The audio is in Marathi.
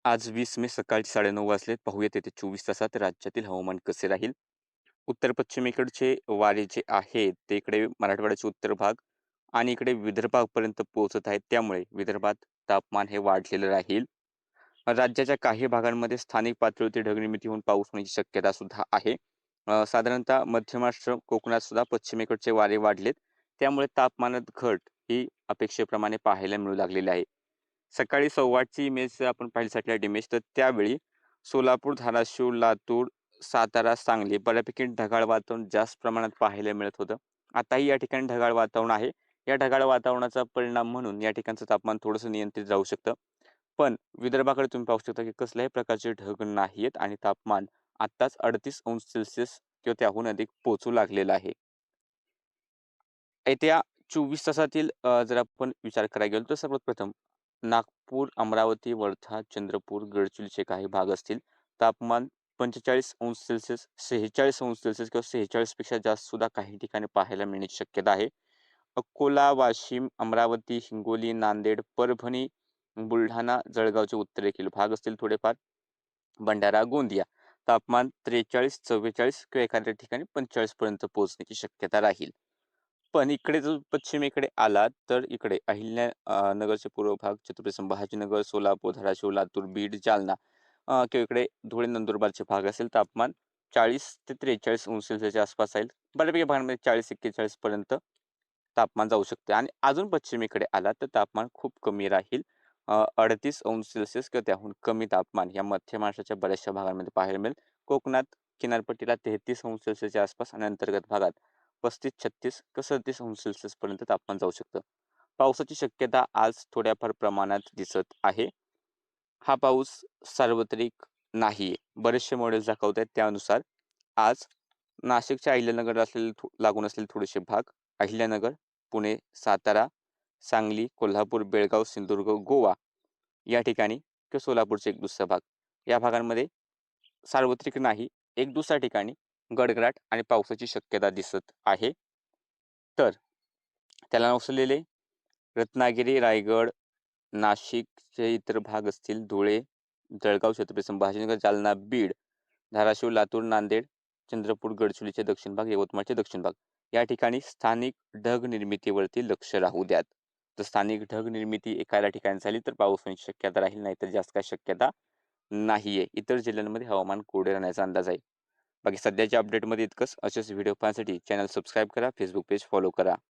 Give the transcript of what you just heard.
आज 20 मे सकाळचे 9:30 वाजलेत. पाहूयात येत्या 24 तासात राज्यातील हवामान कसे राहील. उत्तर-पश्चिमेकडचे वारे जे आहेत, ते इकडे मराठवाड्याचे उत्तर भाग आणि इकडे विदर्भापर्यंत पोहोचत आहेत. त्यामुळे विदर्भात तापमान हे वाढलेलं राहील. राज्याच्या काही भागांमध्ये स्थानिक पातळीवरती ढगनिर्मिती होऊन पाऊस होण्याची शक्यता सुद्धा आहे. साधारणतः मध्य महाराष्ट्र, कोकणात सुद्धा पश्चिमेकडचे वारे वाढलेत. त्यामुळे तापमानात घट ही अपेक्षेप्रमाणे पाहायला मिळू लागलेली आहे. सकाळी 8:15ची इमेज आपण पाहिली सॅटेलाईट इमेज, तर त्यावेळी सोलापूर, धाराशिव, लातूर, सातारा, सांगली बऱ्यापैकी ढगाळ वातावरण जास्त प्रमाणात पाहायला मिळत होतं. आताही या ठिकाणी ढगाळ वातावरण आहे. या ढगाळ वातावरणाचा परिणाम म्हणून या ठिकाणचं तापमान थोडंसं नियंत्रित राहू शकतं. पण विदर्भाकडे तुम्ही पाहू शकता की कसल्याही प्रकारचे ढग नाहीयेत आणि तापमान आत्ताच 38° किंवा त्याहून अधिक पोहोचू लागलेलं आहे. येत्या 24 तासातील जर आपण विचार करायला गेलो तर सर्वात प्रथम नागपूर, अमरावती, वर्धा, चंद्रपूर, गडचिरोलीचे काही भाग असतील. तापमान 45°C, 46° किंवा 46 पेक्षा जास्त सुद्धा काही ठिकाणी पाहायला मिळण्याची शक्यता आहे. अकोला, वाशिम, अमरावती, हिंगोली, नांदेड, परभणी, बुलढाणा, जळगावचे उत्तरेकडील भाग असतील थोडेफार. भंडारा, गोंदिया तापमान 43, 44 किंवा एखाद्या ठिकाणी 45 पर्यंत पोहोचण्याची शक्यता राहील. पण इकडे जो पश्चिमेकडे आलात, तर इकडे नगरचे पूर्व भाग, छत्रपती संभाजीनगर, सोलापूर, धाराशिव, लातूर, बीड, जालना किंवा इकडे धुळे, नंदुरबारचे भाग असेल तापमान 40 ते 43°च्या आसपास राहील. बऱ्यापैकी भागांमध्ये 40-41 पर्यंत तापमान जाऊ शकते आणि अजून पश्चिमेकडे आलात तर तापमान खूप कमी राहील. 38°C किंवा त्याहून कमी तापमान या मध्य महाराष्ट्राच्या बऱ्याचशा भागांमध्ये पाहायला मिळेल. कोकणात किनारपट्टीला 33°च्या आसपास आणि अंतर्गत भागात 35-36 किंवा 37° पर्यंत तापमान जाऊ शकतं. पावसाची शक्यता आज थोड्याफार प्रमाणात दिसत आहे. हा पाऊस सार्वत्रिक नाहीये. बरेचसे मॉडेल दाखवत आहेत त्यानुसार आज नाशिकच्या अहिल्यानगरला लागून असलेले थोडेसे भाग, अहिल्यानगर, पुणे, सातारा, सांगली, कोल्हापूर, बेळगाव, सिंधुदुर्ग, गोवा या ठिकाणी किंवा सोलापूरचा एक दुसरा भाग. या भागांमध्ये सार्वत्रिक नाही, एक दुसऱ्या ठिकाणी गडगडाट आणि पावसाची शक्यता दिसत आहे. तर त्याला अनुसरलेले रत्नागिरी, रायगड, नाशिकचे इतर भाग असतील, धुळे, जळगाव, छत्रपती संभाजीनगर, जालना, बीड, धाराशिव, लातूर, नांदेड, चंद्रपूर, गडचिरोलीचे दक्षिण भाग, यवतमाळचे दक्षिण भाग या ठिकाणी स्थानिक ढग निर्मितीवरती लक्ष राहू द्यात. तर स्थानिक ढग निर्मिती एखाद्या ठिकाणी झाली तर पाऊस होण्याची शक्यता राहील, नाहीतर जास्त काही शक्यता नाहीये. इतर जिल्ह्यांमध्ये हवामान कोरडे राहण्याचा अंदाज आहे. बाकी सध्याच्या अपडेटमध्ये इतकंच. असेच व्हिडिओ पाहण्यासाठी चॅनल सबस्क्राईब करा, फेसबुक पेज फॉलो करा.